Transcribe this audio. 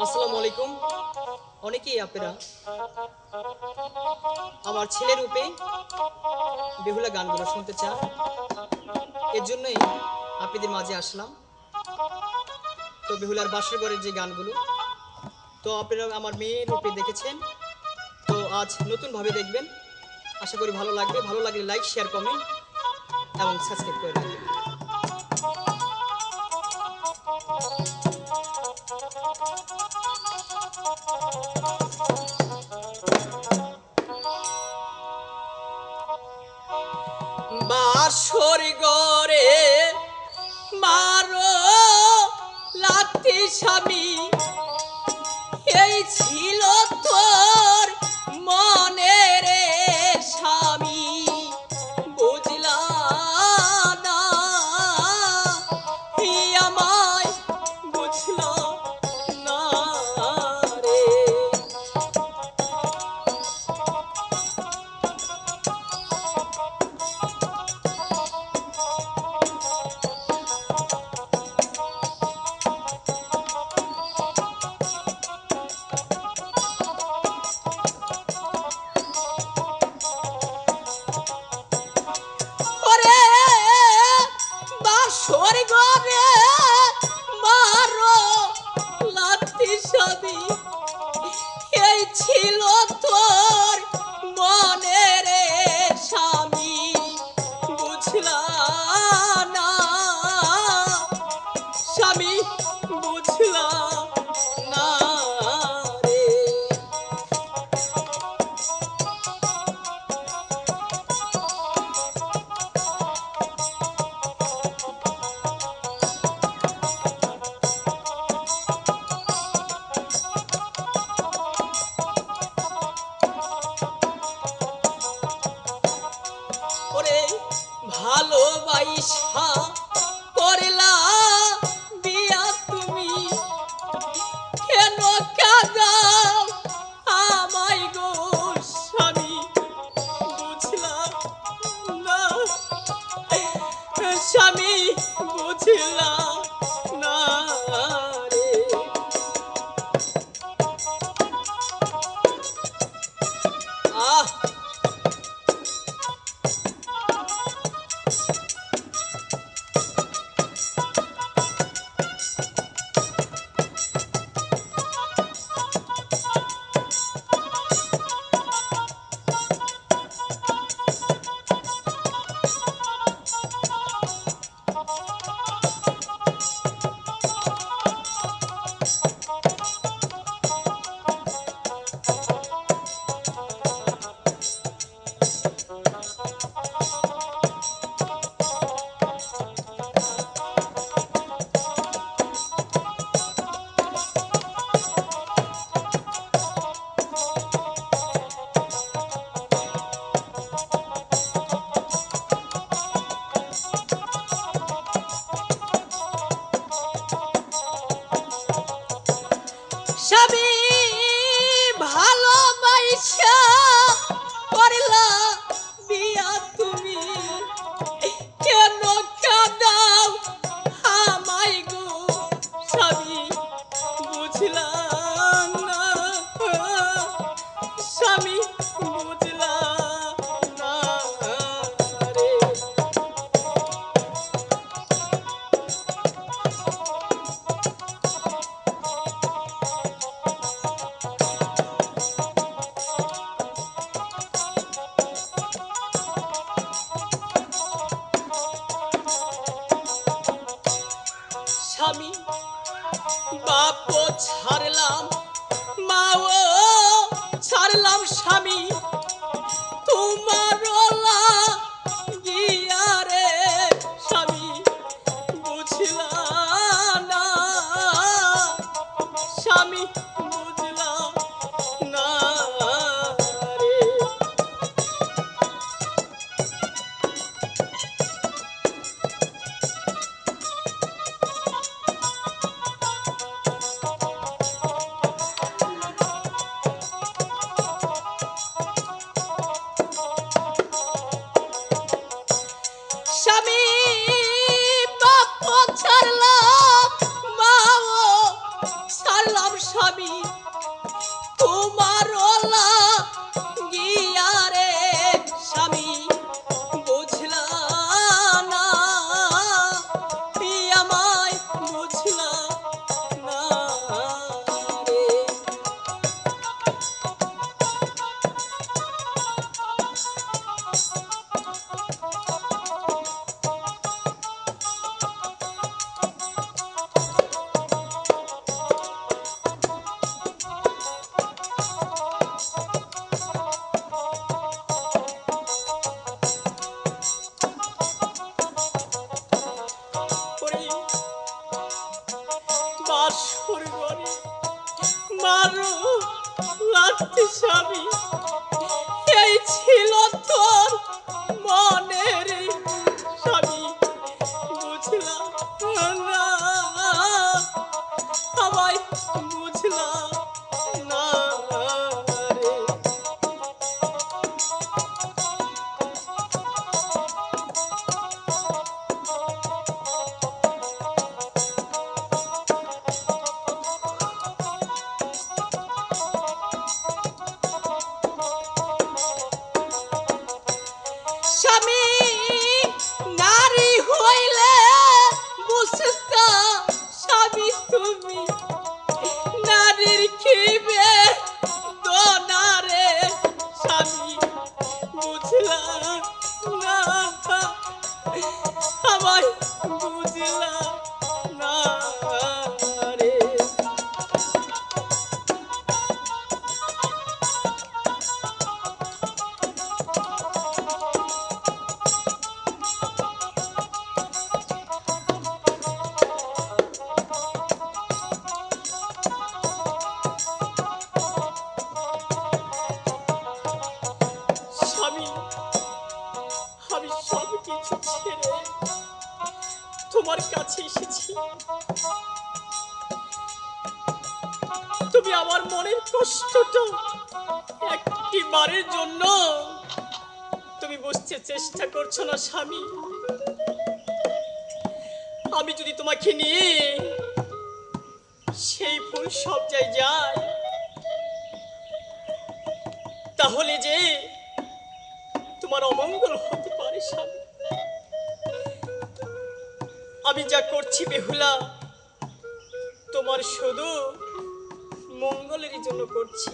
আসসালামু আলাইকুম। অনেকেই আপনারা আমার ছেলের রূপে বেহুলা গানগুলো শুনতে চান। এর জন্যই আপনাদের মাঝে আসলাম। তো বেহুলার বাসর ঘরের যে গানগুলো, তো আপনারা আমার মেয়ের রূপে দেখেছেন। তো আজ নতুনভাবে দেখবেন। আশা করি ভালো লাগবে। ভালো লাগলে লাইক, শেয়ার, কমেন্ট এবং সাবস্ক্রাইব করে রাখবেন। বাসর ঘরে মারো লাথি স্বামী, এই ছিল তোর মনের স্বামী, বুঝলা না হি আমায় বুঝলা না রে। ওরে বাসর ঘরে মারো লাথি স্বামী, এই ছিল তোর মনের স্বামী, বুঝলা না স্বামী, বুঝলা না রে। ওরে ভালোবাইসা করলা বিয়া তুমি, কেন কাঁদাও আমায় গো স্বামী, বুঝলা না স্বামী, বুঝলা না রে। আহ স্বামী ভালোবাসা করলা বিয়া তুমি, কেন কাঁদাও আমায় গো স্বামী, বুঝলা না স্বামী, বুঝলা না রে। স্বামী বাপ ছাড়লাম, মাও ছাড়লাম স্বামী, তোমার গিয়া রে স্বামী, বুঝলা না স্বামী, বুঝলা না রে। স্বামী বাপ ছাড়লাম, মাও ছাড়লাম স্বামী তোমার ওলা গিয়া রে স্বামী বুঝলা না আমায় বুঝলা না রে বাসর ঘরে মারো লাথি স্বামী এই ছিল তোর মনের স্বামী বুঝলা না আমায় বুঝলা না রে স্বামী নারী হইলে বুঝতা স্বামী তুমি নারীর খিবে দোনারে স্বামী বুঝলা না আমায় বুঝলা না রে স্বামী আমি সব কিছু ছেড়ে তোমার কাছে এসেছি তুমি আমার মনের কষ্টটা একটি বারের জন্য তুমি বুঝতে চেষ্টা করছো না স্বামী আমি যদি তোমাকে নিয়ে সেই ফুল সব যায় তাহলে যে তোমার অমঙ্গল হতে পারে স্বামী আমি যা করছি বেহুলা তোমার শুধু মঙ্গলের জন্য করছি